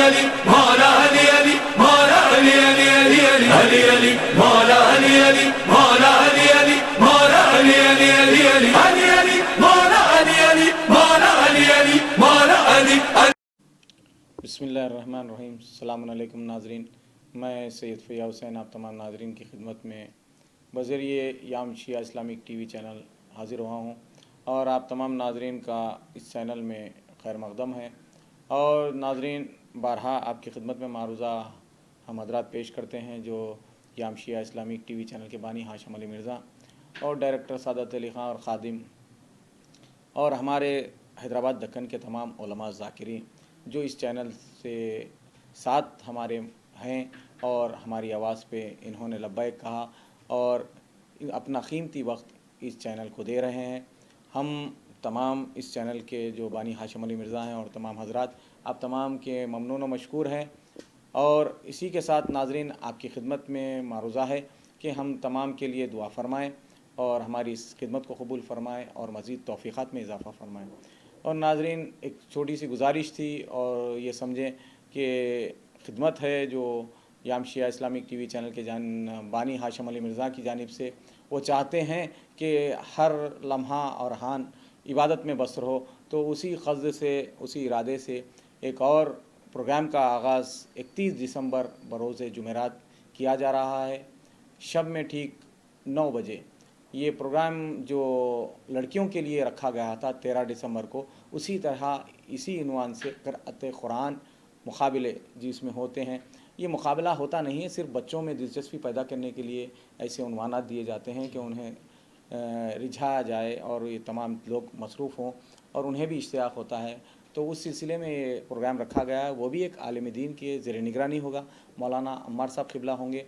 علی مولا علی علی مولا علی علی علی علی علی علی مولا علی علی مولا علی علی مولا علی علی علی علی علی علی مولا علی علی مولا علی علی مولا علی علی. بسم اللہ الرحمن الرحیم. السلام علیکم ناظرین. میں سید فیاض حسین آپ تمام ناظرین کی خدمت میں بذریعہ یام شیعہ اسلامک ٹی وی چینل حاضر ہوا ہوں اور آپ تمام ناظرین کا اس چینل میں خیر مقدم ہے. اور ناظرین، بارہا آپ کی خدمت میں معروضہ ہم حضرات پیش کرتے ہیں جو یام شیعہ اسلامک ٹی وی چینل کے بانی ہاشم علی مرزا اور ڈائریکٹر سعادت علی خان اور خادم اور ہمارے حیدرآباد دکن کے تمام علماء ذاکرین جو اس چینل سے ساتھ ہمارے ہیں اور ہماری آواز پہ انہوں نے لبیک کہا اور اپنا قیمتی وقت اس چینل کو دے رہے ہیں. ہم تمام اس چینل کے جو بانی ہاشم علی مرزا ہیں اور تمام حضرات آپ تمام کے ممنون و مشکور ہیں. اور اسی کے ساتھ ناظرین آپ کی خدمت میں معروضہ ہے کہ ہم تمام کے لیے دعا فرمائیں اور ہماری اس خدمت کو قبول فرمائیں اور مزید توفیقات میں اضافہ فرمائیں. اور ناظرین، ایک چھوٹی سی گزارش تھی اور یہ سمجھیں کہ خدمت ہے جو یام شیعہ اسلامک ٹی وی چینل کے بانی ہاشم علی مرزا کی جانب سے. وہ چاہتے ہیں کہ ہر لمحہ اور حان عبادت میں بسر ہو، تو اسی قصد سے، اسی ارادے سے ایک اور پروگرام کا آغاز 31 دسمبر بروز جمعرات کیا جا رہا ہے شب میں ٹھیک 9 بجے. یہ پروگرام جو لڑکیوں کے لیے رکھا گیا تھا 13 دسمبر کو، اسی طرح اسی عنوان سے قرأت قرآن مقابلے جس میں ہوتے ہیں. یہ مقابلہ ہوتا نہیں ہے، صرف بچوں میں دلچسپی پیدا کرنے کے لیے ایسے عنوانات دیے جاتے ہیں کہ انہیں رجھایا جائے اور یہ تمام لوگ مصروف ہوں اور انہیں بھی اشتیاق ہوتا ہے. تو اس سلسلے میں یہ پروگرام رکھا گیا ہے. وہ بھی ایک عالم دین کے زیر نگرانی ہوگا. مولانا عمار صاحب قبلہ ہوں گے،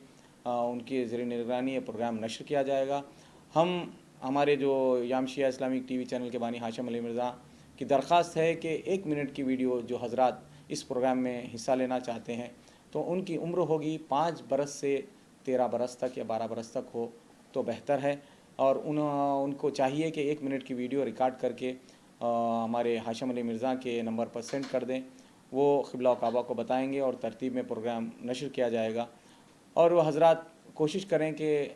ان کے زیر نگرانی یہ پروگرام نشر کیا جائے گا. ہمارے جو یام شیعہ اسلامک ٹی وی چینل کے بانی ہاشم علی مرزا کی درخواست ہے کہ 1 منٹ کی ویڈیو جو حضرات اس پروگرام میں حصہ لینا چاہتے ہیں تو ان کی عمر ہوگی 5 برس سے 13 برس تک یا 12 برس تک ہو تو بہتر ہے. اور ان کو چاہیے کہ 1 منٹ کی ویڈیو ریکارڈ کر کے ہمارے ہاشم علی مرزا کے نمبر پر سینڈ کر دیں. وہ قبلہ و کعبہ کو بتائیں گے اور ترتیب میں پروگرام نشر کیا جائے گا. اور وہ حضرات کوشش کریں کہ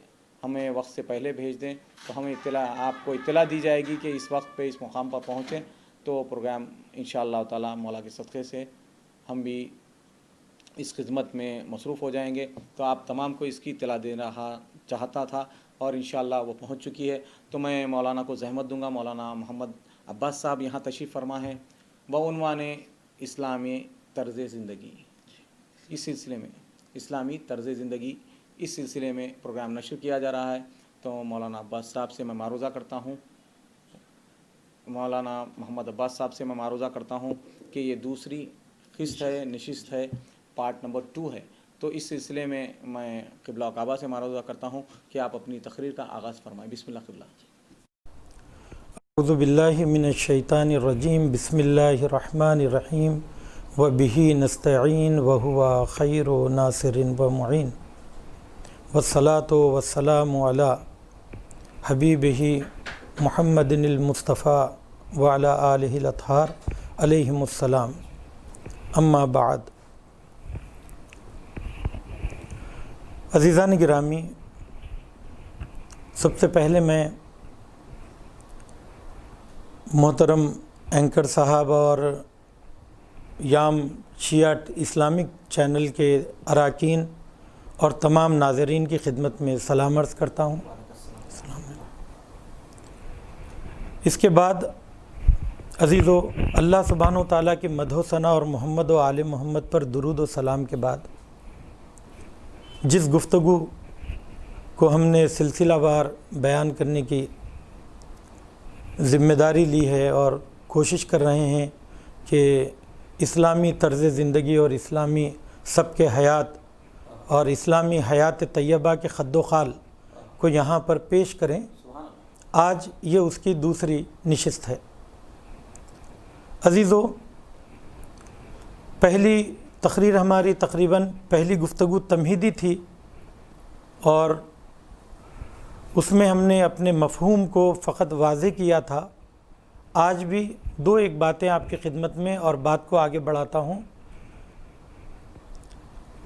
ہمیں وقت سے پہلے بھیج دیں تو ہمیں آپ کو اطلاع دی جائے گی کہ اس وقت پہ اس مقام پر پہنچیں تو پروگرام انشاءاللہ تعالی مولا کے صدقے سے ہم بھی اس خدمت میں مصروف ہو جائیں گے. تو آپ تمام کو اس کی اطلاع دینا چاہتا تھا اور انشاءاللہ وہ پہنچ چکی ہے. تو میں مولانا کو زحمت دوں گا. مولانا محمد عباس صاحب یہاں تشریف فرما ہیں بعنوان اسلامی طرز زندگی. اس سلسلے میں اسلامی طرز زندگی اس سلسلے میں پروگرام نشر کیا جا رہا ہے. تو مولانا عباس صاحب سے میں معروضہ کرتا ہوں، مولانا محمد عباس صاحب سے میں معروضہ کرتا ہوں کہ یہ دوسری قسط ہے، نشست ہے، پارٹ نمبر 2 ہے. تو اس سلسلے میں قبلہ و کعبہ سے معروضہ کرتا ہوں کہ آپ اپنی تقریر کا آغاز فرمائیں. بسم اللہ. قبلہ. اعوذ باللہ من الشیطان الرجیم. بسم اللہ الرحمن الرحیم. وبہ نستعین وہو خیر ناصر ومعین. والصلاة والسلام علی حبیبہ محمد المصطفیٰ وعلی آلہ الاطہار علیہم السلام. اما بعد. عزیزان گرامی، سب سے پہلے میں محترم اینکر صاحب اور یام شیعہ اسلامک چینل کے اراکین اور تمام ناظرین کی خدمت میں سلام عرض کرتا ہوں. اس کے بعد عزیزو، اللہ سبحانہ و تعالیٰ کی مدح و ثنا اور محمد و آل محمد پر درود و سلام کے بعد جس گفتگو کو ہم نے سلسلہ وار بیان کرنے کی ذمہ داری لی ہے اور کوشش کر رہے ہیں کہ اسلامی طرز زندگی اور اسلامی سبق حیات اور اسلامی حیات طیبہ کے خد و خال کو یہاں پر پیش کریں. آج یہ اس کی دوسری نشست ہے. عزیزو، پہلی تقریر ہماری تقریباً پہلی گفتگو تمہیدی تھی اور اس میں ہم نے اپنے مفہوم کو فقط واضح کیا تھا. آج بھی 2 ایک باتیں آپ کی خدمت میں اور بات کو آگے بڑھاتا ہوں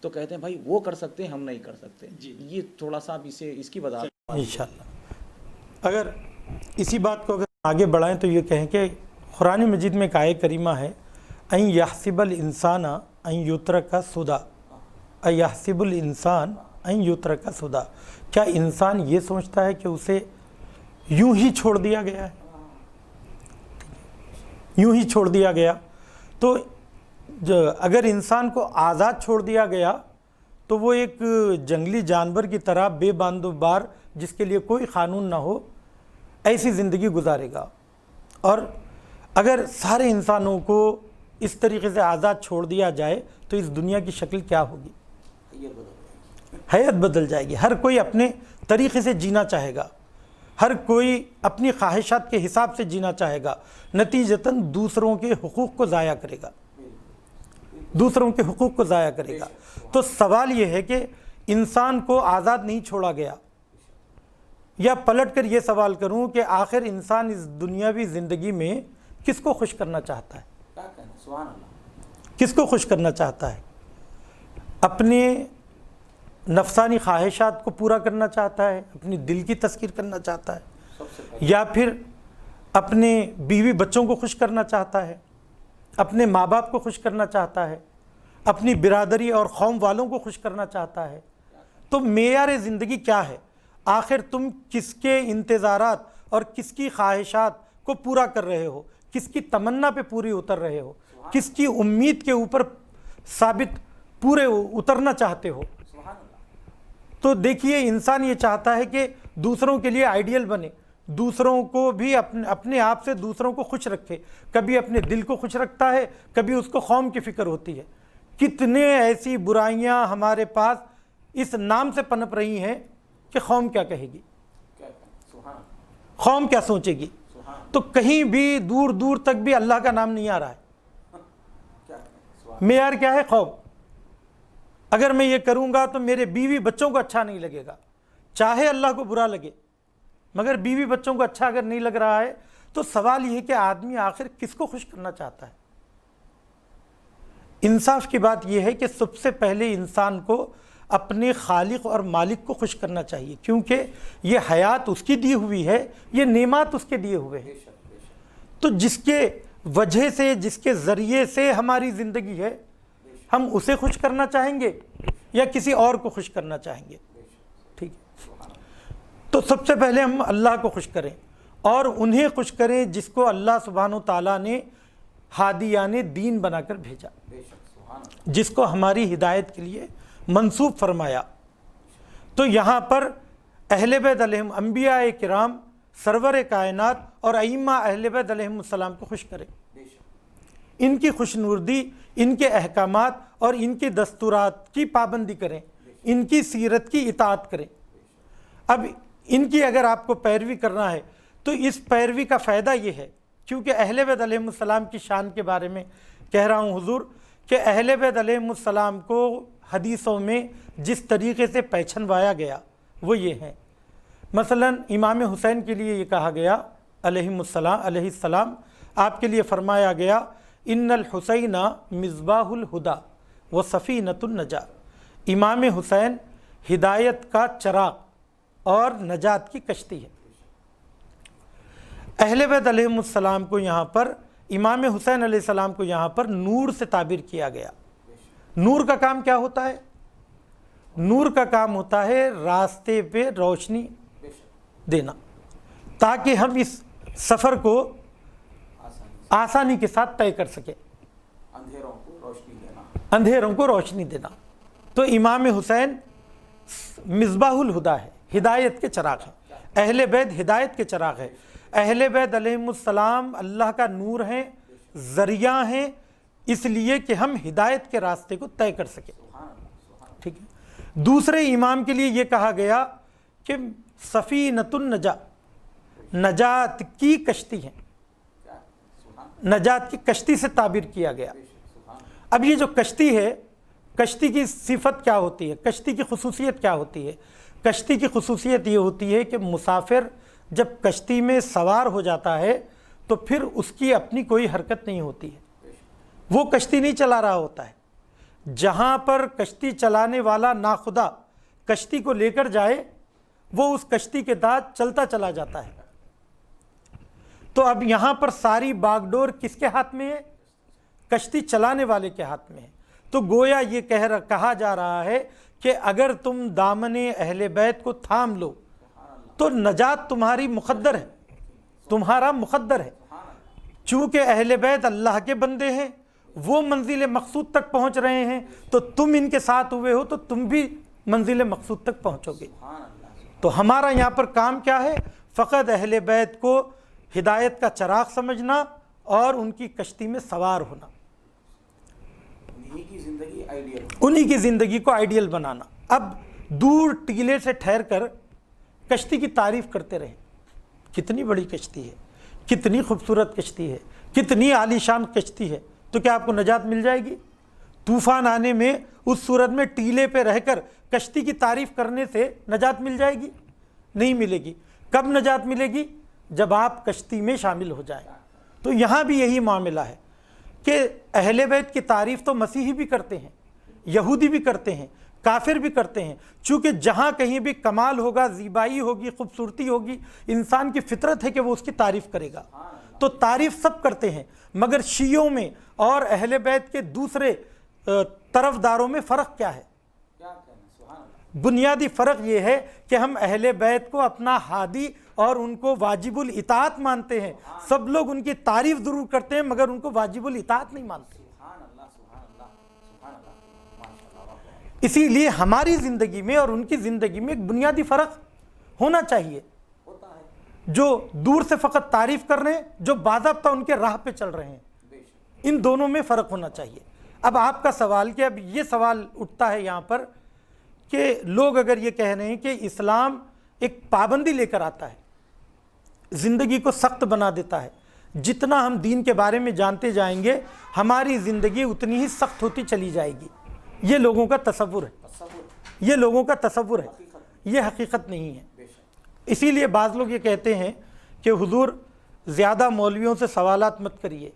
تو کہتے ہیں بھائی وہ کر سکتے ہیں ہم نہیں کر سکتے. یہ تھوڑا سا آپ اس کی وضاحت. انشاءاللہ اگر اسی بات کو اگر آگے بڑھائیں تو یہ کہیں کہ قرآن مجید میں ایک آیت کریمہ ہے ان یحسب الانسان ان یترک سدی، ایحسب الانسان ان یترک سدی، کیا انسان یہ سوچتا ہے کہ اسے یوں ہی چھوڑ دیا گیا ہے، یوں ہی چھوڑ دیا گیا؟ تو اگر انسان کو آزاد چھوڑ دیا گیا تو وہ ایک جنگلی جانور کی طرح بے باند و بار جس کے لیے کوئی قانون نہ ہو ایسی زندگی گزارے گا. اور اگر سارے انسانوں کو اس طریقے سے آزاد چھوڑ دیا جائے تو اس دنیا کی شکل کیا ہوگی؟ حیات بدل جائے گی. ہر کوئی اپنے طریقے سے جینا چاہے گا، ہر کوئی اپنی خواہشات کے حساب سے جینا چاہے گا، نتیجتاً دوسروں کے حقوق کو ضائع کرے گا، دوسروں کے حقوق کو ضائع کرے گا. تو سوال یہ ہے کہ انسان کو آزاد نہیں چھوڑا گیا. یا پلٹ کر یہ سوال کروں کہ آخر انسان اس دنیاوی زندگی میں کس کو خوش کرنا چاہتا ہے؟ کس کو خوش کرنا چاہتا ہے؟ اپنے نفسانی خواہشات کو پورا کرنا چاہتا ہے، اپنی دل کی تسکیر کرنا چاہتا ہے، یا پھر اپنے بیوی بچوں کو خوش کرنا چاہتا ہے، اپنے ماں باپ کو خوش کرنا چاہتا ہے، اپنی برادری اور قوم والوں کو خوش کرنا چاہتا ہے؟ تو معیار زندگی کیا ہے؟ آخر تم کس کے انتظارات اور کس کی خواہشات کو پورا کر رہے ہو؟ کس کی تمنا پہ پوری اتر رہے ہو؟ کس کی امید کے اوپر ثابت پورے اترنا چاہتے ہو؟ تو دیکھیے انسان یہ چاہتا ہے کہ دوسروں کے لیے آئیڈیل بنے، دوسروں کو بھی اپنے آپ سے دوسروں کو خوش رکھے. کبھی اپنے دل کو خوش رکھتا ہے، کبھی اس کو قوم کی فکر ہوتی ہے. کتنے ایسی برائیاں ہمارے پاس اس نام سے پنپ رہی ہیں کہ قوم کیا کہے گی، قوم کیا سوچے گی. تو کہیں بھی دور دور تک بھی اللہ کا نام نہیں آ رہا ہے. معیار کیا ہے؟ قوم. اگر میں یہ کروں گا تو میرے بیوی بچوں کو اچھا نہیں لگے گا، چاہے اللہ کو برا لگے، مگر بیوی بچوں کو اچھا اگر نہیں لگ رہا ہے تو سوال یہ ہے کہ آدمی آخر کس کو خوش کرنا چاہتا ہے؟ انصاف کی بات یہ ہے کہ سب سے پہلے انسان کو اپنے خالق اور مالک کو خوش کرنا چاہیے، کیونکہ یہ حیات اس کی دی ہوئی ہے، یہ نعمات اس کے دیے ہوئے ہیں. تو جس کے وجہ سے، جس کے ذریعے سے ہماری زندگی ہے، ہم اسے خوش کرنا چاہیں گے یا کسی اور کو خوش کرنا چاہیں گے؟ ٹھیک ہے. تو سب سے پہلے ہم اللہ کو خوش کریں اور انہیں خوش کریں جس کو اللہ سبحانہ و تعالیٰ نے ہادیان دین بنا کر بھیجا، جس کو ہماری ہدایت کے لیے منسوب فرمایا. تو یہاں پر اہل بیت علیہم، انبیاء کرام، سرور کائنات اور ائمہ اہل بیت علیہم السلام کو خوش کریں، ان کی خوشنودی، ان کے احکامات اور ان کی دستورات کی پابندی کریں، ان کی سیرت کی اطاعت کریں. اب ان کی اگر آپ کو پیروی کرنا ہے تو اس پیروی کا فائدہ یہ ہے، کیونکہ اہل بیت علیہم السلام کی شان کے بارے میں کہہ رہا ہوں حضور کہ اہل بیت علیہم السلام کو حدیثوں میں جس طریقے سے پہچنوایا گیا وہ یہ ہے. مثلا امام حسین کے لیے یہ کہا گیا علیہ السلام، آپ کے لیے فرمایا گیا ان الحسین مصباح الہدی و سفینۃ النجاہ. امام حسین ہدایت کا چراغ اور نجات کی کشتی ہے. اہل بیت علیہم السلام کو یہاں پر، امام حسین علیہ السلام کو یہاں پر نور سے تعبیر کیا گیا. نور کا کام کیا ہوتا ہے؟ نور کا کام ہوتا ہے راستے پہ روشنی دینا، تاکہ ہم اس سفر کو آسانی کے ساتھ طے کر سکیں، اندھیروں کو روشنی دینا. تو امام حسین مصباح الہدی ہے، ہدایت کے چراغ ہے. اہل بیت ہدایت کے چراغ ہے. اہل بیت علیہم السلام اللہ کا نور ہیں، ذریعہ ہیں، اس لیے کہ ہم ہدایت کے راستے کو طے کر سکیں. ٹھیک ہے. دوسرے امام کے لیے یہ کہا گیا کہ سفینۃ النجاہ، نجات کی کشتی ہے، نجات کی کشتی سے تعبیر کیا گیا. اب یہ جو کشتی ہے، کشتی کی صفت کیا ہوتی ہے؟ کشتی کی خصوصیت کیا ہوتی ہے؟ کشتی کی خصوصیت یہ ہوتی ہے کہ مسافر جب کشتی میں سوار ہو جاتا ہے تو پھر اس کی اپنی کوئی حرکت نہیں ہوتی ہے، وہ کشتی نہیں چلا رہا ہوتا ہے. جہاں پر کشتی چلانے والا ناخدا کشتی کو لے کر جائے وہ اس کشتی کے ساتھ چلتا چلا جاتا ہے۔ تو اب یہاں پر ساری باغ ڈور کس کے ہاتھ میں ہے؟ کشتی چلانے والے کے ہاتھ میں ہے۔ تو گویا یہ کہا جا رہا ہے کہ اگر تم دامن اہل بیت کو تھام لو تو نجات تمہاری مقدر ہے، تمہارا مقدر ہے۔ چونکہ اہل بیت اللہ کے بندے ہیں، وہ منزل مقصود تک پہنچ رہے ہیں، تو تم ان کے ساتھ ہوئے ہو تو تم بھی منزل مقصود تک پہنچو گے۔ تو ہمارا یہاں پر کام کیا ہے؟ فقط اہل بیت کو ہدایت کا چراغ سمجھنا اور ان کی کشتی میں سوار ہونا، انہی کی زندگی کو آئیڈیل بنانا۔ اب دور ٹیلے سے ٹھہر کر کشتی کی تعریف کرتے رہے، کتنی بڑی کشتی ہے، کتنی خوبصورت کشتی ہے، کتنی عالیشان کشتی ہے، تو کیا آپ کو نجات مل جائے گی؟ طوفان آنے میں اس صورت میں ٹیلے پہ رہ کر کشتی کی تعریف کرنے سے نجات مل جائے گی؟ نہیں ملے گی۔ کب نجات ملے گی؟ جب آپ کشتی میں شامل ہو جائیں۔ تو یہاں بھی یہی معاملہ ہے کہ اہل بیت کی تعریف تو مسیحی بھی کرتے ہیں، یہودی بھی کرتے ہیں، کافر بھی کرتے ہیں، چونکہ جہاں کہیں بھی کمال ہوگا، زیبائی ہوگی، خوبصورتی ہوگی، انسان کی فطرت ہے کہ وہ اس کی تعریف کرے گا۔ تو تعریف سب کرتے ہیں، مگر شیعوں میں اور اہل بیت کے دوسرے طرفداروں میں فرق کیا ہے؟ بنیادی فرق یہ ہے کہ ہم اہل بیت کو اپنا ہادی اور ان کو واجب الاطاعت مانتے ہیں۔ سب لوگ ان کی تعریف ضرور کرتے ہیں مگر ان کو واجب الاطاعت نہیں مانتے۔ اسی لیے ہماری زندگی میں اور ان کی زندگی میں ایک بنیادی فرق ہونا چاہیے۔ جو دور سے فقط تعریف کر رہے ہیں، جو باضابطہ ان کے راہ پہ چل رہے ہیں، ان دونوں میں فرق ہونا چاہیے۔ اب آپ کا سوال کہ اب یہ سوال اٹھتا ہے یہاں پر کہ لوگ اگر یہ کہہ رہے ہیں کہ اسلام ایک پابندی لے کر آتا ہے، زندگی کو سخت بنا دیتا ہے، جتنا ہم دین کے بارے میں جانتے جائیں گے ہماری زندگی اتنی ہی سخت ہوتی چلی جائے گی، یہ لوگوں کا تصور ہے، یہ لوگوں کا تصور ہے، یہ حقیقت نہیں ہے۔ اسی لیے بعض لوگ یہ کہتے ہیں کہ حضور زیادہ مولویوں سے سوالات مت کریے،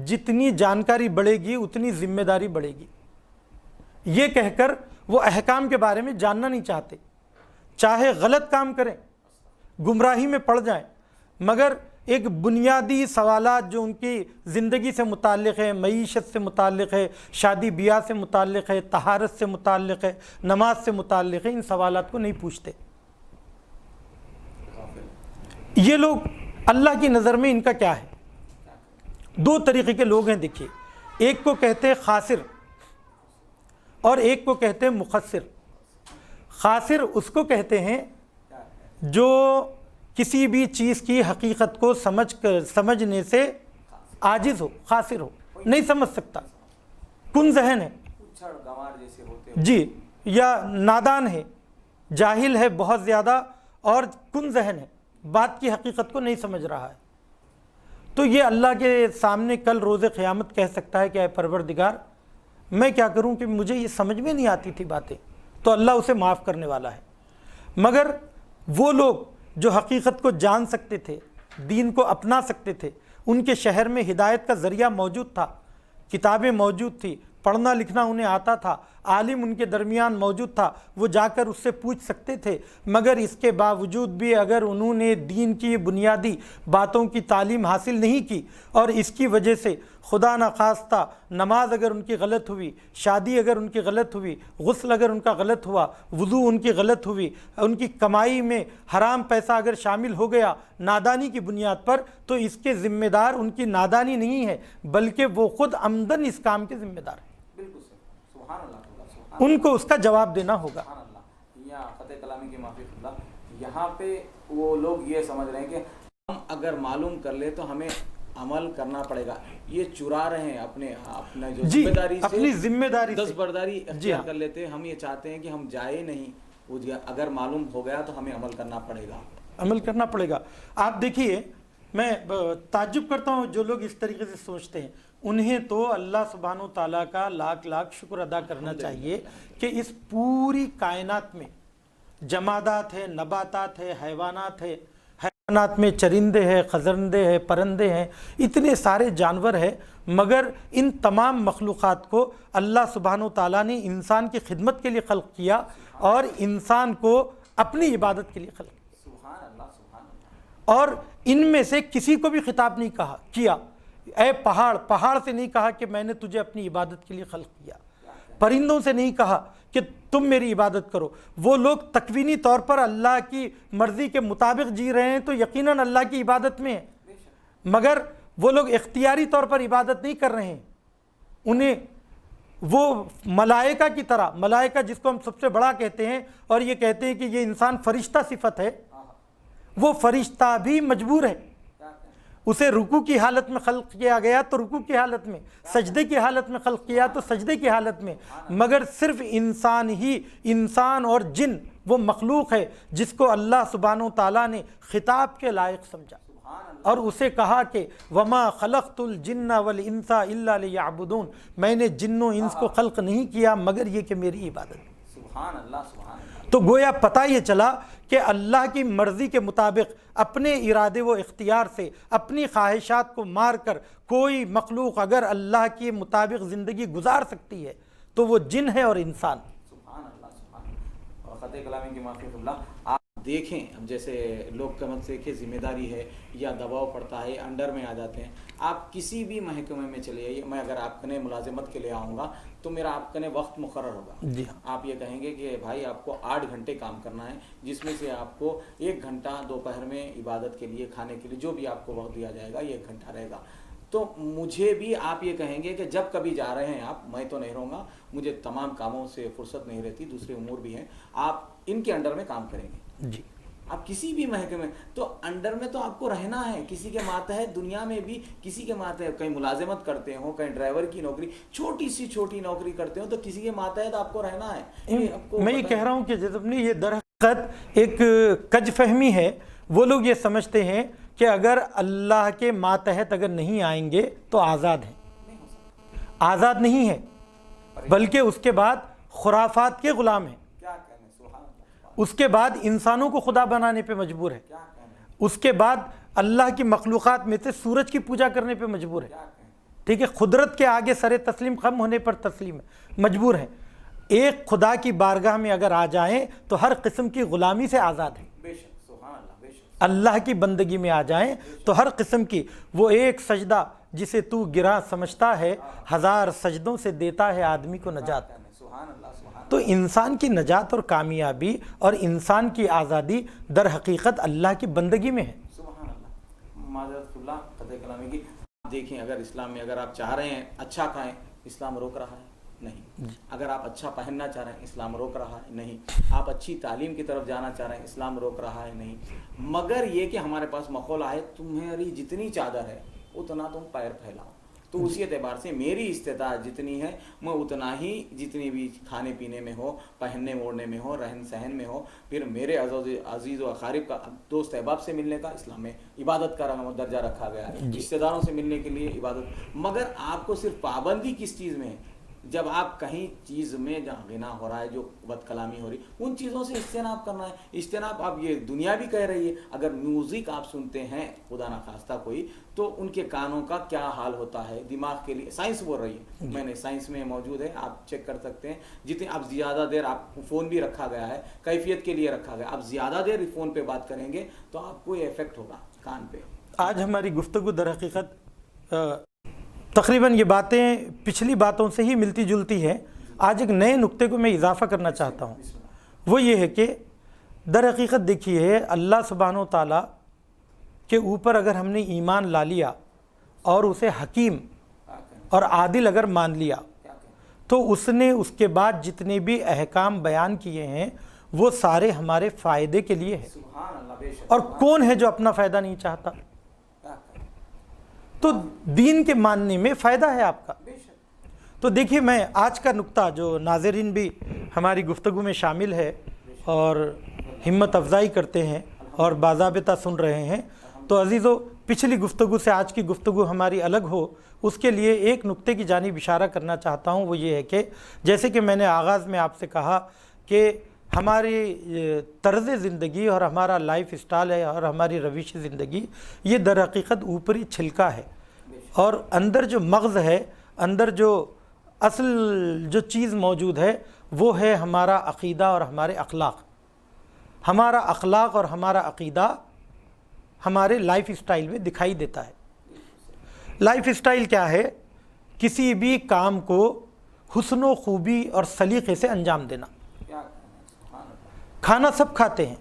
جتنی جانکاری بڑھے گی اتنی ذمہ داری بڑھے گی، یہ کہہ کر وہ احکام کے بارے میں جاننا نہیں چاہتے، چاہے غلط کام کریں، گمراہی میں پڑ جائیں، مگر ایک بنیادی سوالات جو ان کی زندگی سے متعلق ہے، معیشت سے متعلق ہے، شادی بیاہ سے متعلق ہے، طہارت سے متعلق ہے، نماز سے متعلق ہے، ان سوالات کو نہیں پوچھتے۔ یہ لوگ اللہ کی نظر میں ان کا کیا ہے؟ دو طریقے کے لوگ ہیں، دیکھیے، ایک کو کہتے ہیں خاسر اور ایک کو کہتے ہیں مخسر۔ خاسر اس کو کہتے ہیں جو کسی بھی چیز کی حقیقت کو سمجھنے سے عاجز ہو، خاسر ہو، نہیں سمجھ سکتا، کن ذہن ہے جی، یا نادان ہے، جاہل ہے بہت زیادہ اور کن ذہن ہے، بات کی حقیقت کو نہیں سمجھ رہا ہے۔ تو یہ اللہ کے سامنے کل روز قیامت کہہ سکتا ہے کہ اے پروردگار میں کیا کروں کہ مجھے یہ سمجھ میں نہیں آتی تھی باتیں، تو اللہ اسے معاف کرنے والا ہے۔ مگر وہ لوگ جو حقیقت کو جان سکتے تھے، دین کو اپنا سکتے تھے، ان کے شہر میں ہدایت کا ذریعہ موجود تھا، کتابیں موجود تھی، پڑھنا لکھنا انہیں آتا تھا، عالم ان کے درمیان موجود تھا، وہ جا کر اس سے پوچھ سکتے تھے، مگر اس کے باوجود بھی اگر انہوں نے دین کی بنیادی باتوں کی تعلیم حاصل نہیں کی اور اس کی وجہ سے خدا نخواستہ نماز اگر ان کی غلط ہوئی، شادی اگر ان کی غلط ہوئی، غسل اگر ان کا غلط ہوا، وضو ان کی غلط ہوئی، ان کی کمائی میں حرام پیسہ اگر شامل ہو گیا نادانی کی بنیاد پر، تو اس کے ذمہ دار ان کی نادانی نہیں ہے بلکہ وہ خود عمدن اس کام کے ذمہ دار ہیں۔ ان کو اس کا جواب دینا ہوگا۔ فتح کلامی کی معافی اللہ، یہاں پہ وہ لوگ یہ سمجھ رہے ہیں کہ ہم اگر معلوم کر لے تو ہمیں عمل کرنا پڑے گا، یہ چرا رہے ہیں اپنا جو ذمہ داری سے، اپنی ذمہ داری دستبرداری اختیار کر لیتے ہیں۔ ہم یہ چاہتے ہیں کہ ہم جائے نہیں، اگر معلوم ہو گیا تو ہمیں عمل کرنا پڑے گا، عمل کرنا پڑے گا۔ آپ دیکھیے، میں تعجب کرتا ہوں جو لوگ اس طریقے سے سوچتے ہیں، انہیں تو اللہ سبحانہ و تعالیٰ کا لاکھ لاکھ شکر ادا کرنا چاہیے کہ اس پوری کائنات میں جمادات ہے، نباتات ہے، حیوانات ہے، حیوانات میں چرندے ہیں، خزرندے ہیں، پرندے ہیں، اتنے سارے جانور ہیں، مگر ان تمام مخلوقات کو اللہ سبحانہ و تعالیٰ نے انسان کی خدمت کے لیے خلق کیا اور انسان کو اپنی عبادت کے لیے خلق کیا۔ سبحان اللہ، سبحان اللہ۔ اور ان میں سے کسی کو بھی خطاب نہیں کیا اے پہاڑ سے نہیں کہا کہ میں نے تجھے اپنی عبادت کے لیے خلق کیا، پرندوں سے نہیں کہا کہ تم میری عبادت کرو۔ وہ لوگ تکوینی طور پر اللہ کی مرضی کے مطابق جی رہے ہیں تو یقیناً اللہ کی عبادت میں ہیں، مگر وہ لوگ اختیاری طور پر عبادت نہیں کر رہے ہیں۔ انہیں وہ ملائکہ کی طرح، ملائکہ جس کو ہم سب سے بڑا کہتے ہیں اور یہ کہتے ہیں کہ یہ انسان فرشتہ صفت ہے، وہ فرشتہ بھی مجبور ہے۔ اسے رکوع کی حالت میں خلق کیا گیا تو رکوع کی حالت میں، سجدے کی حالت میں خلق کیا تو سجدے کی حالت میں، مگر صرف انسان اور جن وہ مخلوق ہے جس کو اللہ سبحانہ و تعالیٰ نے خطاب کے لائق سمجھا اور اسے کہا کہ وما خلقت الجن والانس الا لیعبدون، میں نے جن و انس کو خلق نہیں کیا مگر یہ کہ میری عبادت۔ سبحان اللہ، سبحان اللہ۔ تو گویا پتہ یہ چلا کہ اللہ کی مرضی کے مطابق اپنے ارادے و اختیار سے اپنی خواہشات کو مار کر کوئی مخلوق اگر اللہ کے مطابق زندگی گزار سکتی ہے تو وہ جن ہے اور انسان۔ سبحان اللہ، سبحان اللہ۔ اور خطۂ کلامی کی معافی اللہ۔ آپ دیکھیں اب جیسے لوگ کمت سے کہ ذمہ داری ہے یا دباؤ پڑتا ہے، انڈر میں آ جاتے ہیں، آپ کسی بھی محکمے میں چلے جائیے، میں اگر آپ نے ملازمت کے لیے آؤں گا تو میرا آپ کا وقت مقرر ہوگا۔ جی ہاں، آپ یہ کہیں گے کہ بھائی آپ کو 8 گھنٹے کام کرنا ہے، جس میں سے آپ کو 1 گھنٹہ دوپہر میں عبادت کے لیے، کھانے کے لیے، جو بھی آپ کو وقت دیا جائے گا یہ 1 گھنٹہ رہے گا۔ تو مجھے بھی آپ یہ کہیں گے کہ جب کبھی جا رہے ہیں آپ، میں تو نہیں رہوں گا، مجھے تمام کاموں سے فرصت نہیں رہتی، دوسرے امور بھی ہیں، آپ ان کے انڈر میں کام کریں گے۔ جی، آپ کسی بھی محکمے تو انڈر میں تو آپ کو رہنا ہے، کسی کے ماتحت، دنیا میں بھی کسی کے ماتحت، کہیں ملازمت کرتے ہوں، کہیں ڈرائیور کی نوکری، چھوٹی سی چھوٹی نوکری کرتے ہوں تو کسی کے ماتحت آپ کو رہنا ہے۔ میں یہ کہہ رہا ہوں کہ جب یہ در حقیقت ایک کج فہمی ہے، وہ لوگ یہ سمجھتے ہیں کہ اگر اللہ کے ماتحت اگر نہیں آئیں گے تو آزاد ہیں، آزاد نہیں ہے، بلکہ اس کے بعد خرافات کے غلام ہیں، اس کے بعد انسانوں کو خدا بنانے پہ مجبور ہے، اس کے بعد اللہ کی مخلوقات میں سے سورج کی پوجا کرنے پہ مجبور ہے، ٹھیک ہے، قدرت کے آگے سر تسلیم خم ہونے پر تسلیم ہے، مجبور ہے۔ ایک خدا کی بارگاہ میں اگر آ جائیں تو ہر قسم کی غلامی سے آزاد ہیں، اللہ کی بندگی میں آ جائیں تو ہر قسم کی، وہ ایک سجدہ جسے تو گراں سمجھتا ہے 1000 سجدوں سے دیتا ہے آدمی کو نجات۔ تو انسان کی نجات اور کامیابی اور انسان کی آزادی در حقیقت اللہ کی بندگی میں ہے۔ سبحان اللہ، معذرت اللہ خطۂ کلامی کی۔ دیکھیں اگر اسلام میں اگر آپ چاہ رہے ہیں اچھا کھائیں، اسلام روک رہا ہے؟ نہیں۔ اگر آپ اچھا پہننا چاہ رہے ہیں، اسلام روک رہا ہے؟ نہیں۔ آپ اچھی تعلیم کی طرف جانا چاہ رہے ہیں، اسلام روک رہا ہے؟ نہیں۔ مگر یہ کہ ہمارے پاس ماحول آئے، تمہاری جتنی چادر ہے اتنا تم پیر پھیلاؤ، تو اسی اعتبار سے میری استطاعت جتنی ہے میں اتنا ہی، جتنی بھی کھانے پینے میں ہو، پہننے اوڑھنے میں ہو، رہن سہن میں ہو، پھر میرے عزیز و اقارب کا، دوست احباب سے ملنے کا اسلام میں عبادت کا درجہ رکھا گیا ہے، رشتہ داروں سے ملنے کے لیے عبادت۔ مگر آپ کو صرف پابندی کس چیز میں ہے؟ جب آپ کہیں چیز میں جہاں غنا ہو رہا ہے، جو بد کلامی ہو رہی، ان چیزوں سے اجتناب کرنا ہے۔ اجتناب اب یہ دنیا بھی کہہ رہی ہے، اگر میوزک آپ سنتے ہیں خدا نخواستہ کوئی، تو ان کے کانوں کا کیا حال ہوتا ہے، دماغ کے لیے، سائنس بول رہی ہے، میں نے سائنس میں موجود ہے، آپ چیک کر سکتے ہیں، جتنے آپ زیادہ دیر، آپ فون بھی رکھا گیا ہے کیفیت کے لیے رکھا گیا، آپ زیادہ دیر فون پہ بات کریں گے تو آپ کو یہ افیکٹ ہوگا کان پہ۔ آج ہماری گفتگو در حقیقت تقریباً یہ باتیں پچھلی باتوں سے ہی ملتی جلتی ہیں۔ آج ایک نئے نقطے کو میں اضافہ کرنا چاہتا ہوں، وہ یہ ہے کہ در حقیقت دیکھیے، اللہ سبحانہ و تعالیٰ کے اوپر اگر ہم نے ایمان لا لیا اور اسے حکیم اور عادل اگر مان لیا تو اس نے اس کے بعد جتنے بھی احکام بیان کیے ہیں وہ سارے ہمارے فائدے کے لیے ہیں، اور کون ہے جو اپنا فائدہ نہیں چاہتا؟ تو دین کے ماننے میں فائدہ ہے آپ کا۔ تو دیکھیے، میں آج کا نقطہ جو ناظرین بھی ہماری گفتگو میں شامل ہے اور ہمت افزائی کرتے ہیں اور باضابطہ سن رہے ہیں، تو عزیزو، پچھلی گفتگو سے آج کی گفتگو ہماری الگ ہو، اس کے لیے ایک نقطے کی جانب اشارہ کرنا چاہتا ہوں، وہ یہ ہے کہ جیسے کہ میں نے آغاز میں آپ سے کہا کہ ہماری طرز زندگی اور ہمارا لائف اسٹائل ہے اور ہماری روش زندگی یہ در حقیقت اوپری چھلکا ہے، اور اندر جو مغز ہے، اندر جو اصل جو چیز موجود ہے وہ ہے ہمارا عقیدہ اور ہمارے اخلاق. ہمارا اخلاق اور ہمارا عقیدہ ہمارے لائف اسٹائل میں دکھائی دیتا ہے. لائف اسٹائل کیا ہے؟ کسی بھی کام کو حسن و خوبی اور سلیقے سے انجام دینا. کھانا سب کھاتے ہیں،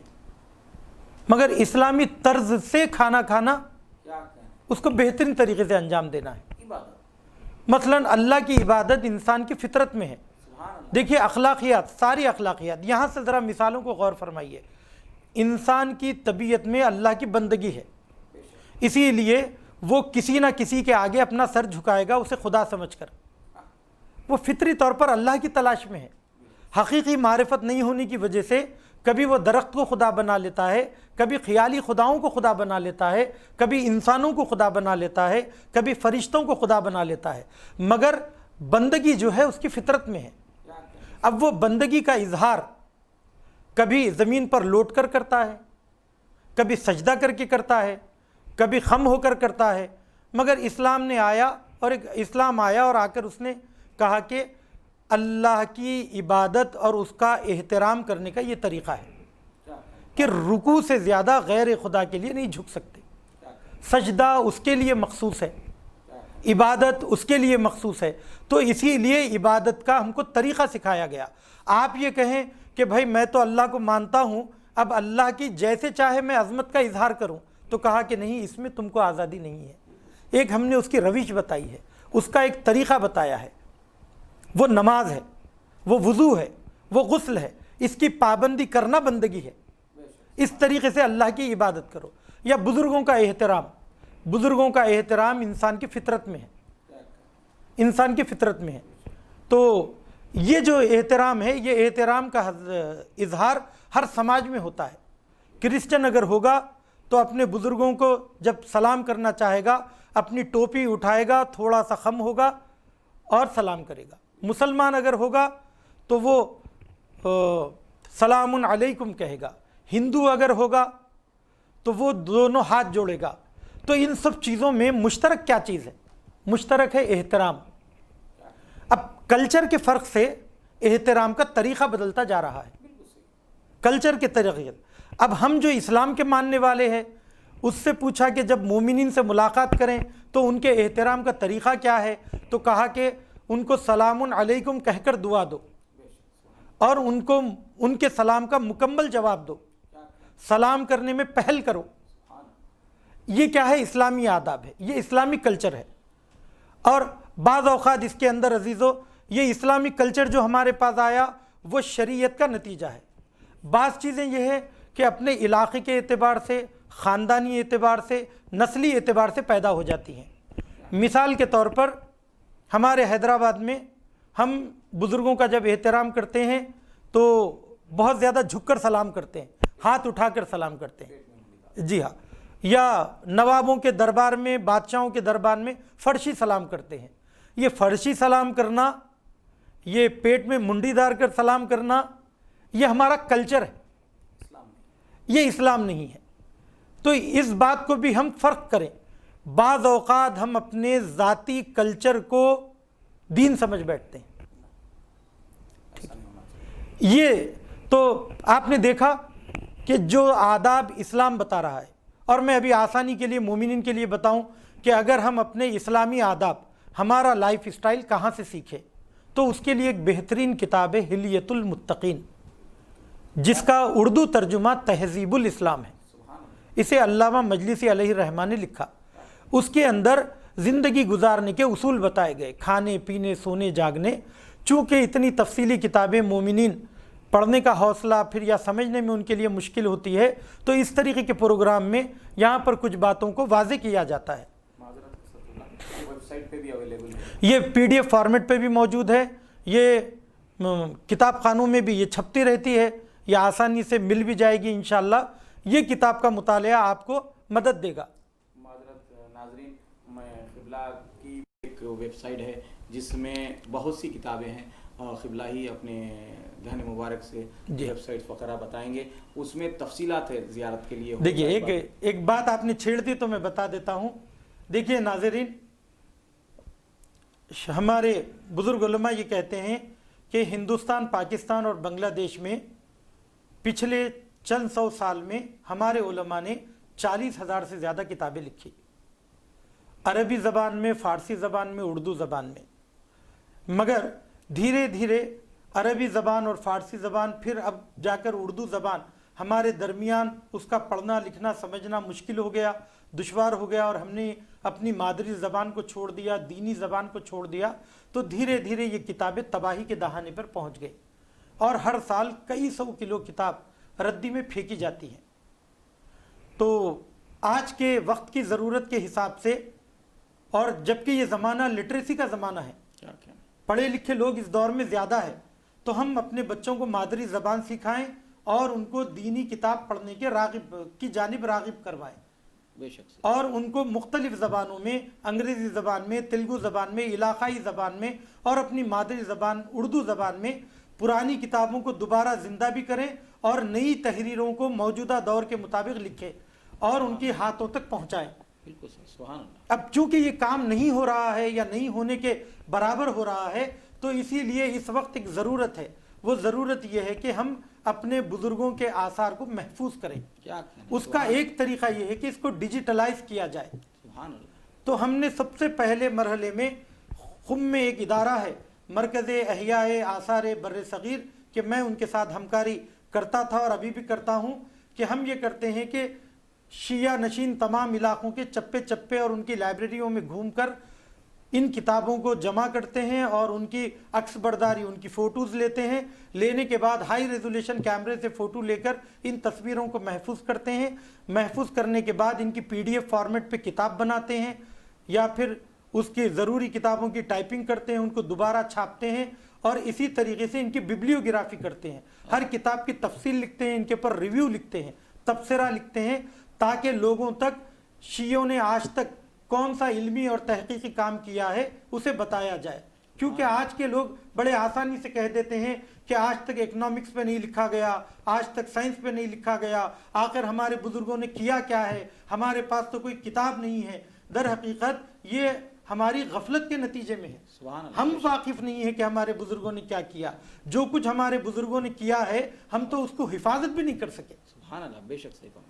مگر اسلامی طرز سے کھانا کھانا، اس کو بہترین طریقے سے انجام دینا ہے. مثلا اللہ کی عبادت انسان کی فطرت میں ہے. دیکھیے اخلاقیات، ساری اخلاقیات، یہاں سے ذرا مثالوں کو غور فرمائیے. انسان کی طبیعت میں اللہ کی بندگی ہے، اسی لیے وہ کسی نہ کسی کے آگے اپنا سر جھکائے گا اسے خدا سمجھ کر. وہ فطری طور پر اللہ کی تلاش میں ہے. حقیقی معرفت نہیں ہونے کی وجہ سے کبھی وہ درخت کو خدا بنا لیتا ہے، کبھی خیالی خداؤں کو خدا بنا لیتا ہے، کبھی انسانوں کو خدا بنا لیتا ہے، کبھی فرشتوں کو خدا بنا لیتا ہے، مگر بندگی جو ہے اس کی فطرت میں ہے. اب وہ بندگی کا اظہار کبھی زمین پر لوٹ کر کرتا ہے، کبھی سجدہ کر کے کرتا ہے، کبھی خم ہو کر کرتا ہے. مگر اسلام نے آیا اور اسلام آیا اور آ کر اس نے کہا کہ اللہ کی عبادت اور اس کا احترام کرنے کا یہ طریقہ ہے کہ رکوع سے زیادہ غیر خدا کے لیے نہیں جھک سکتے. سجدہ اس کے لیے مخصوص ہے، عبادت اس کے لیے مخصوص ہے. تو اسی لیے عبادت کا ہم کو طریقہ سکھایا گیا. آپ یہ کہیں کہ بھائی میں تو اللہ کو مانتا ہوں، اب اللہ کی جیسے چاہے میں عظمت کا اظہار کروں، تو کہا کہ نہیں، اس میں تم کو آزادی نہیں ہے. ایک ہم نے اس کی روش بتائی ہے، اس کا ایک طریقہ بتایا ہے. وہ نماز ہے، وہ وضو ہے، وہ غسل ہے، اس کی پابندی کرنا بندگی ہے. اس طریقے سے اللہ کی عبادت کرو. یا بزرگوں کا احترام، بزرگوں کا احترام انسان کی فطرت میں ہے، انسان کی فطرت میں ہے. تو یہ جو احترام ہے، یہ احترام کا اظہار ہر سماج میں ہوتا ہے. کرسچن اگر ہوگا تو اپنے بزرگوں کو جب سلام کرنا چاہے گا اپنی ٹوپی اٹھائے گا، تھوڑا سا خم ہوگا اور سلام کرے گا. مسلمان اگر ہوگا تو وہ سلام علیکم کہے گا. ہندو اگر ہوگا تو وہ دونوں ہاتھ جوڑے گا. تو ان سب چیزوں میں مشترک کیا چیز ہے؟ مشترک ہے احترام. اب کلچر کے فرق سے احترام کا طریقہ بدلتا جا رہا ہے، کلچر کے طریقے. اب ہم جو اسلام کے ماننے والے ہیں اس سے پوچھا کہ جب مومنین سے ملاقات کریں تو ان کے احترام کا طریقہ کیا ہے، تو کہا کہ ان کو سلام علیکم کہہ کر دعا دو اور ان کے سلام کا مکمل جواب دو، سلام کرنے میں پہل کرو. یہ کیا ہے؟ اسلامی آداب ہے، یہ اسلامی کلچر ہے. اور بعض اوقات اس کے اندر عزیزو یہ اسلامی کلچر جو ہمارے پاس آیا وہ شریعت کا نتیجہ ہے. بعض چیزیں یہ ہے کہ اپنے علاقے کے اعتبار سے، خاندانی اعتبار سے، نسلی اعتبار سے پیدا ہو جاتی ہیں. مثال کے طور پر ہمارے حیدرآباد میں ہم بزرگوں کا جب احترام کرتے ہیں تو بہت زیادہ جھک کر سلام کرتے ہیں، ہاتھ اٹھا کر سلام کرتے ہیں. جی ہاں. یا نوابوں کے دربار میں، بادشاہوں کے دربار میں فرشی سلام کرتے ہیں. یہ فرشی سلام کرنا، یہ پیٹ میں منڈی دار کر سلام کرنا، یہ ہمارا کلچر ہے، یہ اسلام نہیں ہے. تو اس بات کو بھی ہم فرق کریں. بعض اوقات ہم اپنے ذاتی کلچر کو دین سمجھ بیٹھتے ہیں. یہ تو آپ نے دیکھا کہ جو آداب اسلام بتا رہا ہے، اور میں ابھی آسانی کے لیے مومنین کے لیے بتاؤں کہ اگر ہم اپنے اسلامی آداب، ہمارا لائف اسٹائل کہاں سے سیکھیں، تو اس کے لیے ایک بہترین کتاب ہے حلیۃ المتقین، جس کا اردو ترجمہ تہذیب الاسلام ہے. اسے علامہ مجلسی علیہ الرحمہ نے لکھا. اس کے اندر زندگی گزارنے کے اصول بتائے گئے، کھانے پینے سونے جاگنے. چونکہ اتنی تفصیلی کتابیں مومنین پڑھنے کا حوصلہ پھر یا سمجھنے میں ان کے لیے مشکل ہوتی ہے، تو اس طریقے کے پروگرام میں یہاں پر کچھ باتوں کو واضح کیا جاتا ہے. یہ PDF فارمیٹ پہ بھی موجود ہے، یہ کتاب خانوں میں بھی یہ چھپتی رہتی ہے، یہ آسانی سے مل بھی جائے گی انشاءاللہ. یہ کتاب کا مطالعہ آپ کو مدد دے گا. ناظرین، قبلہ کی ایک ویب سائٹ ہے جس میں بہت سی کتابیں ہیں، اور قبلہ ہی اپنے گھنے مبارک سے ویب سائٹ وغیرہ بتائیں گے، اس میں تفصیلات ہے زیارت کے لیے. دیکھیے ایک بات آپ نے چھیڑ دی تو میں بتا دیتا ہوں. دیکھیے ناظرین، ہمارے بزرگ علماء یہ کہتے ہیں کہ ہندوستان، پاکستان اور بنگلہ دیش میں پچھلے چند سو سال میں ہمارے علماء نے 40,000 سے زیادہ کتابیں لکھی، عربی زبان میں، فارسی زبان میں، اردو زبان میں. مگر دھیرے دھیرے عربی زبان اور فارسی زبان، پھر اب جا کر اردو زبان ہمارے درمیان اس کا پڑھنا لکھنا سمجھنا مشکل ہو گیا، دشوار ہو گیا، اور ہم نے اپنی مادری زبان کو چھوڑ دیا، دینی زبان کو چھوڑ دیا. تو دھیرے دھیرے یہ کتابیں تباہی کے دہانے پر پہنچ گئی، اور ہر سال کئی سو کلو کتاب ردی میں پھینکی جاتی ہیں. تو آج کے وقت کی ضرورت کے حساب سے، اور جبکہ یہ زمانہ لٹریسی کا زمانہ ہے، پڑھے لکھے لوگ اس دور میں زیادہ ہے، تو ہم اپنے بچوں کو مادری زبان سکھائیں اور ان کو دینی کتاب پڑھنے کے کی جانب راغب کروائیں، اور ان کو مختلف زبانوں میں، انگریزی زبان میں، تیلگو زبان میں، علاقائی زبان میں، اور اپنی مادری زبان اردو زبان میں پرانی کتابوں کو دوبارہ زندہ بھی کریں، اور نئی تحریروں کو موجودہ دور کے مطابق لکھیں اور ان کے ہاتھوں تک پہنچائیں. بالکل سبحان اللہ. اب چونکہ یہ کام نہیں ہو رہا ہے یا نہیں ہونے کے برابر ہو رہا ہے، تو اسی لیے اس وقت ایک ضرورت ہے. وہ ضرورت یہ ہے کہ ہم اپنے بزرگوں کے آثار کو محفوظ کریں. اس کا ایک طریقہ یہ ہے کہ اس کو ڈیجیٹلائز کیا جائے. سبحان اللہ. تو ہم نے سب سے پہلے مرحلے میں خم میں ایک ادارہ ہے، مرکز احیاء آثار بر صغیر، کہ میں ان کے ساتھ ہمکاری کرتا تھا اور ابھی بھی کرتا ہوں، کہ ہم یہ کرتے ہیں کہ شیعہ نشین تمام علاقوں کے چپے چپے اور ان کی لائبریریوں میں گھوم کر ان کتابوں کو جمع کرتے ہیں، اور ان کی عکس برداری، ان کی فوٹوز لیتے ہیں. لینے کے بعد ہائی ریزولیشن کیمرے سے فوٹو لے کر ان تصویروں کو محفوظ کرتے ہیں. محفوظ کرنے کے بعد ان کی PDF فارمیٹ پہ کتاب بناتے ہیں، یا پھر اس کی ضروری کتابوں کی ٹائپنگ کرتے ہیں، ان کو دوبارہ چھاپتے ہیں، اور اسی طریقے سے ان کی ببلیوگرافی کرتے ہیں. ہر کتاب کی تفصیل لکھتے ہیں، ان کے اوپر ریویو لکھتے ہیں، تبصرہ لکھتے ہیں، تاکہ لوگوں تک شیعوں نے آج تک کون سا علمی اور تحقیقی کام کیا ہے اسے بتایا جائے. کیونکہ آج کے لوگ بڑے آسانی سے کہہ دیتے ہیں کہ آج تک اکنامکس پہ نہیں لکھا گیا، آج تک سائنس پہ نہیں لکھا گیا، آخر ہمارے بزرگوں نے کیا کیا ہے، ہمارے پاس تو کوئی کتاب نہیں ہے. در حقیقت یہ ہماری غفلت کے نتیجے میں ہے. ہم واقف نہیں ہیں کہ ہمارے بزرگوں نے کیا کیا. جو کچھ ہمارے بزرگوں نے کیا ہے ہم تو اس کو حفاظت بھی نہیں کر سکے. سبحان اللہ. بے شک صحیح کہا.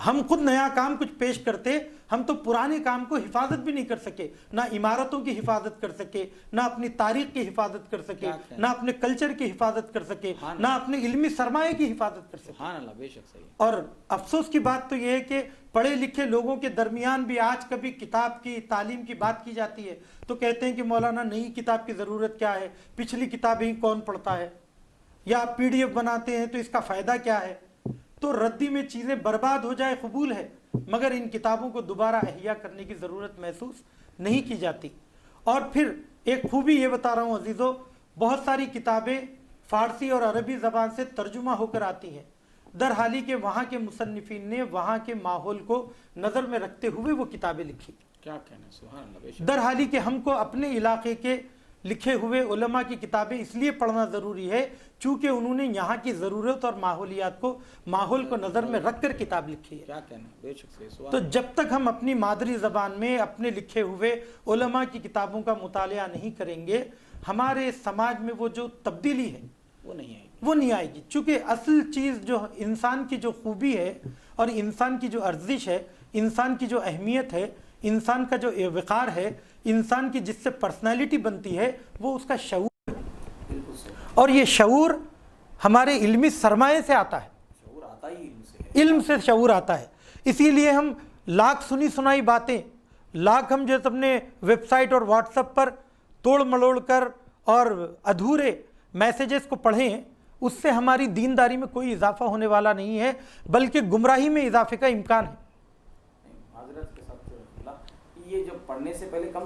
ہم خود نیا کام کچھ پیش کرتے، ہم تو پرانے کام کو حفاظت بھی نہیں کر سکے. نہ عمارتوں کی حفاظت کر سکے، نہ اپنی تاریخ کی حفاظت کر سکے، نہ اپنے کلچر کی حفاظت کر سکے، نہ اپنے علمی سرمایہ کی حفاظت کر سکے. سبحان اللہ. بے شک صحیح. اور افسوس کی بات تو یہ ہے کہ پڑھے لکھے لوگوں کے درمیان بھی آج کبھی کتاب کی تعلیم کی بات کی جاتی ہے تو کہتے ہیں کہ مولانا نئی کتاب کی ضرورت کیا ہے، پچھلی کتابیں کون پڑھتا ہے، یا PDF بناتے ہیں تو اس کا فائدہ کیا ہے. تو ردی میں چیزیں برباد ہو جائے قبول ہے، مگر ان کتابوں کو دوبارہ احیا کرنے کی ضرورت محسوس نہیں کی جاتی. اور پھر ایک خوبی یہ بتا رہا ہوں عزیزو، بہت ساری کتابیں فارسی اور عربی زبان سے ترجمہ ہو کر آتی ہیں، در حالی کہ وہاں کے مصنفین نے وہاں کے ماحول کو نظر میں رکھتے ہوئے وہ کتابیں لکھی. کیا کہنا. سبحان اللہ. در حالی کہ ہم کو اپنے علاقے کے لکھے ہوئے علماء کی کتابیں اس لیے پڑھنا ضروری ہے چونکہ انہوں نے یہاں کی ضرورت اور ماحول کو نظر میں رکھ کر کتاب لکھی ہے. کیا کہنا. بے شک صحیح. تو جب تک ہم اپنی مادری زبان میں اپنے لکھے ہوئے علماء کی کتابوں کا مطالعہ نہیں کریں گے، ہمارے سماج میں وہ جو تبدیلی ہے وہ نہیں آئے گی. چونکہ اصل چیز جو انسان کی جو خوبی ہے اور انسان کی جو ارزش ہے، انسان کی جو اہمیت ہے، انسان کا جو وقار ہے، انسان کی جس سے پرسنالٹی بنتی ہے، وہ اس کا شعور ہے. اور یہ شعور ہمارے علمی سرمایہ سے آتا ہے. شعور آتا ہی علم سے شعور آتا ہے. اسی لیے ہم لاکھ سنی سنائی باتیں، لاکھ ہم جو اپنے ویب سائٹ اور واٹس ایپ پر توڑ مڑوڑ کر اور ادھورے میسیجز کو پڑھیں، اس سے ہماری دینداری میں کوئی اضافہ ہونے والا نہیں ہے، بلکہ گمراہی میں اضافے کا امکان ہے. معذرت کے ساتھ یہ جو پڑھنے سے پہلے کم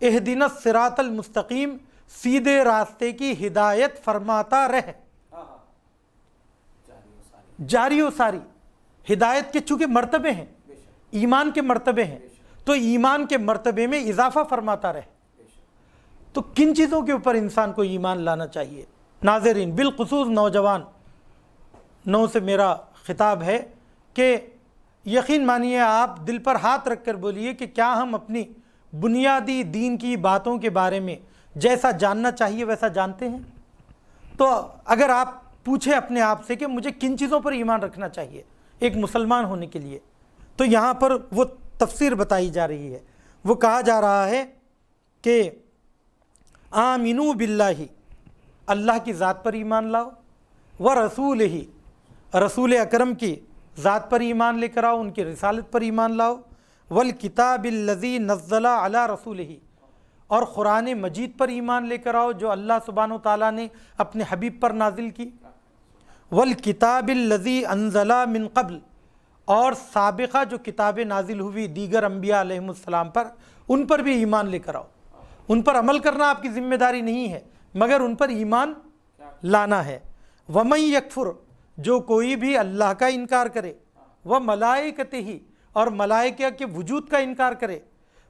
اہدنا الصراط المستقیم، سیدھے راستے کی ہدایت فرماتا رہ، جاری و ساری۔ ہدایت کے چونکہ مرتبے ہیں، ایمان کے مرتبے ہیں، تو ایمان کے مرتبے میں اضافہ فرماتا رہے۔ تو کن چیزوں کے اوپر انسان کو ایمان لانا چاہیے؟ ناظرین، بالخصوص نوجوانوں سے میرا خطاب ہے کہ یقین مانیے آپ دل پر ہاتھ رکھ کر بولیے کہ کیا ہم اپنی بنیادی دین کی باتوں کے بارے میں جیسا جاننا چاہیے ویسا جانتے ہیں؟ تو اگر آپ پوچھیں اپنے آپ سے کہ مجھے کن چیزوں پر ایمان رکھنا چاہیے ایک مسلمان ہونے کے لیے، تو یہاں پر وہ تفسیر بتائی جا رہی ہے۔ وہ کہا جا رہا ہے کہ آمنو باللہ، اللہ کی ذات پر ایمان لاؤ، ورسولہ، رسول اکرم کی ذات پر ایمان لے کر آؤ، ان کی رسالت پر ایمان لاؤ، والکتاب الذی نزل علی رسولہ، اور قرآن مجید پر ایمان لے کر آؤ جو اللہ سبحانہ و تعالیٰ نے اپنے حبیب پر نازل کی، والکتاب الذی انزل من قبل، اور سابقہ جو کتابیں نازل ہوئی دیگر انبیاء علیہم السلام پر، ان پر بھی ایمان لے کر آؤ۔ ان پر عمل کرنا آپ کی ذمہ داری نہیں ہے، مگر ان پر ایمان لانا ہے۔ وَمَن یکفر، جو کوئی بھی اللہ کا انکار کرے، وَمَلائِکَتِہِ، اور ملائکہ کے وجود کا انکار کرے،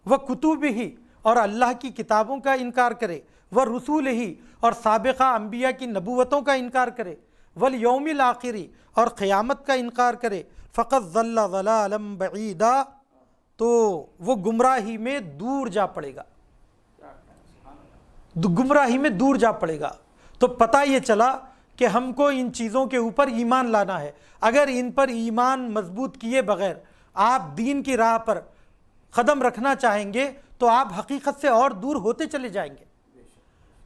وَکُتُبِہِ، اور اللہ کی کتابوں کا انکار کرے، وَرُسُولِہِ، اور سابقہ انبیاء کی نبوتوں کا انکار کرے، وَالْيَوْمِ الْآخِرِ، اور قیامت کا انکار کرے، فَقَدْ ضَلَّ ضَلَالًا بَعِيدًا، تو وہ گمراہی میں دور جا پڑے گا، گمراہی میں دور جا پڑے گا۔ تو پتہ یہ چلا کہ ہم کو ان چیزوں کے اوپر ایمان لانا ہے۔ اگر ان پر ایمان مضبوط کیے بغیر آپ دین کی راہ پر قدم رکھنا چاہیں گے تو آپ حقیقت سے اور دور ہوتے چلے جائیں گے۔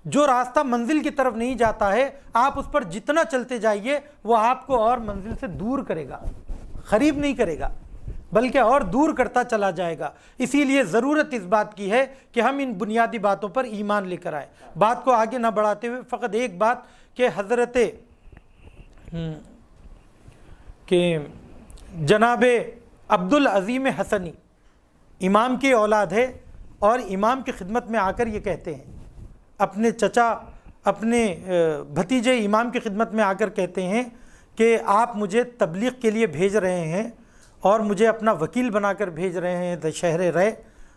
جو راستہ منزل کی طرف نہیں جاتا ہے، آپ اس پر جتنا چلتے جائیے وہ آپ کو اور منزل سے دور کرے گا، قریب نہیں کرے گا بلکہ اور دور کرتا چلا جائے گا۔ اسی لیے ضرورت اس بات کی ہے کہ ہم ان بنیادی باتوں پر ایمان لے کر آئیں۔ بات کو آگے نہ بڑھاتے ہوئے فقط ایک بات کہ حضرت جناب عبدالعظیم حسنی امام کی اولاد ہے، اور امام کی خدمت میں آ کر یہ کہتے ہیں، اپنے چچا اپنے بھتیجے امام کی خدمت میں آ کر کہتے ہیں کہ آپ مجھے تبلیغ کے لیے بھیج رہے ہیں اور مجھے اپنا وکیل بنا کر بھیج رہے ہیں شہر رے،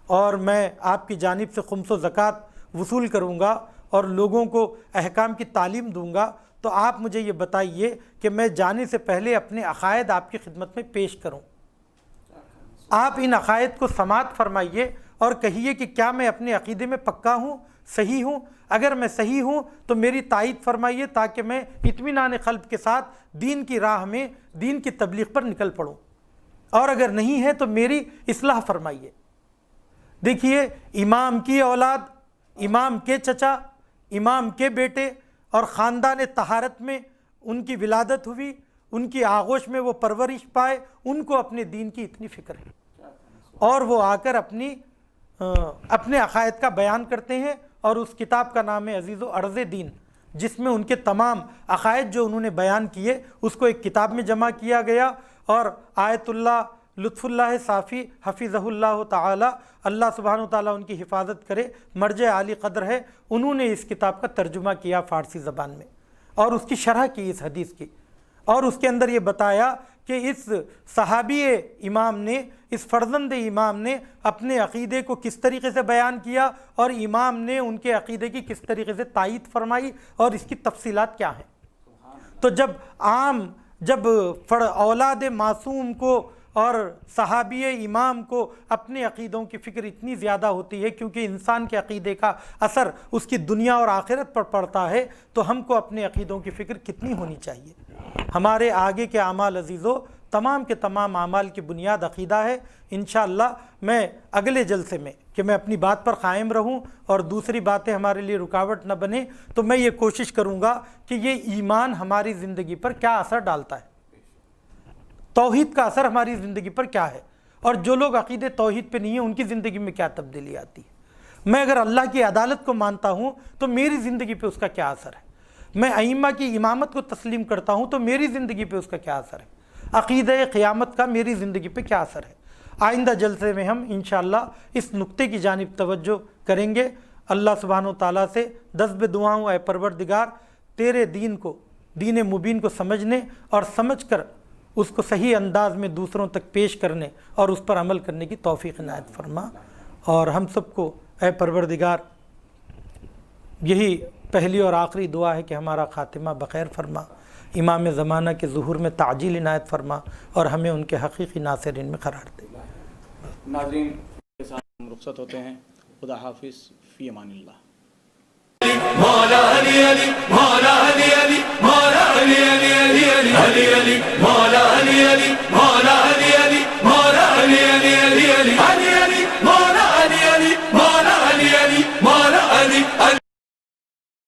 اور میں آپ کی جانب سے خمس و زکوٰۃ وصول کروں گا اور لوگوں کو احکام کی تعلیم دوں گا، تو آپ مجھے یہ بتائیے کہ میں جانے سے پہلے اپنے عقائد آپ کی خدمت میں پیش کروں۔ آپ ان عقائد کو سماعت فرمائیے اور کہیے کہ کیا میں اپنے عقیدے میں پکا ہوں، صحیح ہوں؟ اگر میں صحیح ہوں تو میری تائید فرمائیے تاکہ میں اطمینان قلب کے ساتھ دین کی راہ میں دین کی تبلیغ پر نکل پڑوں، اور اگر نہیں ہے تو میری اصلاح فرمائیے۔ دیکھیے، امام کی اولاد، امام کے چچا، امام کے بیٹے، اور خاندان طہارت میں ان کی ولادت ہوئی، ان کی آغوش میں وہ پرورش پائے، ان کو اپنے دین کی اتنی فکر ہے، اور وہ آ کر اپنے عقائد کا بیان کرتے ہیں، اور اس کتاب کا نام ہے عزیز و عرض دین، جس میں ان کے تمام عقائد جو انہوں نے بیان کیے اس کو ایک کتاب میں جمع کیا گیا، اور آیت اللہ لطف اللہ صافی حفظہ اللہ تعالی، اللہ سبحانہ وتعالیٰ ان کی حفاظت کرے، مرجع عالی قدر ہے، انہوں نے اس کتاب کا ترجمہ کیا فارسی زبان میں، اور اس کی شرح کی اس حدیث کی، اور اس کے اندر یہ بتایا کہ اس صحابی امام نے، اس فرزند امام نے اپنے عقیدے کو کس طریقے سے بیان کیا، اور امام نے ان کے عقیدے کی کس طریقے سے تائید فرمائی، اور اس کی تفصیلات کیا ہیں۔ تو جب اولاد معصوم کو اور صحابی امام کو اپنے عقیدوں کی فکر اتنی زیادہ ہوتی ہے، کیونکہ انسان کے عقیدے کا اثر اس کی دنیا اور آخرت پر پڑتا ہے، تو ہم کو اپنے عقیدوں کی فکر کتنی ہونی چاہیے۔ ہمارے آگے کے اعمال عزیزو، تمام کے تمام اعمال کی بنیاد عقیدہ ہے۔ انشاءاللہ میں اگلے جلسے میں کہ میں اپنی بات پر قائم رہوں اور دوسری باتیں ہمارے لیے رکاوٹ نہ بنے، تو میں یہ کوشش کروں گا کہ یہ ایمان ہماری زندگی پر کیا اثر ڈالتا ہے، توحید کا اثر ہماری زندگی پر کیا ہے، اور جو لوگ عقیدے توحید پہ نہیں ہیں ان کی زندگی میں کیا تبدیلی آتی ہے۔ میں اگر اللہ کی عدالت کو مانتا ہوں تو میری زندگی پہ اس کا کیا اثر ہے، میں ائمہ کی امامت کو تسلیم کرتا ہوں تو میری زندگی پہ اس کا کیا اثر ہے، عقیدہ قیامت کا میری زندگی پہ کیا اثر ہے۔ آئندہ جلسے میں ہم انشاءاللہ اس نقطے کی جانب توجہ کریں گے۔ اللہ سبحانہ و تعالیٰ سے دست دعا ہوں، اے پروردگار تیرے دین کو، دین مبین کو سمجھنے اور سمجھ کر اس کو صحیح انداز میں دوسروں تک پیش کرنے اور اس پر عمل کرنے کی توفیق عنایت فرما، اور ہم سب کو اے پروردگار یہی پہلی اور آخری دعا ہے کہ ہمارا خاتمہ بخیر فرما، امام زمانہ کے ظہور میں تعجیل عنایت فرما اور ہمیں ان کے حقیقی ناصرین میں قرار دے۔ ناظرین کے ساتھ ہم رخصت ہوتے ہیں، خدا حافظ، فی امان اللہ۔ مولا علی علی مولا علی علی مولا علی علی علی علی علی علی مولا علی علی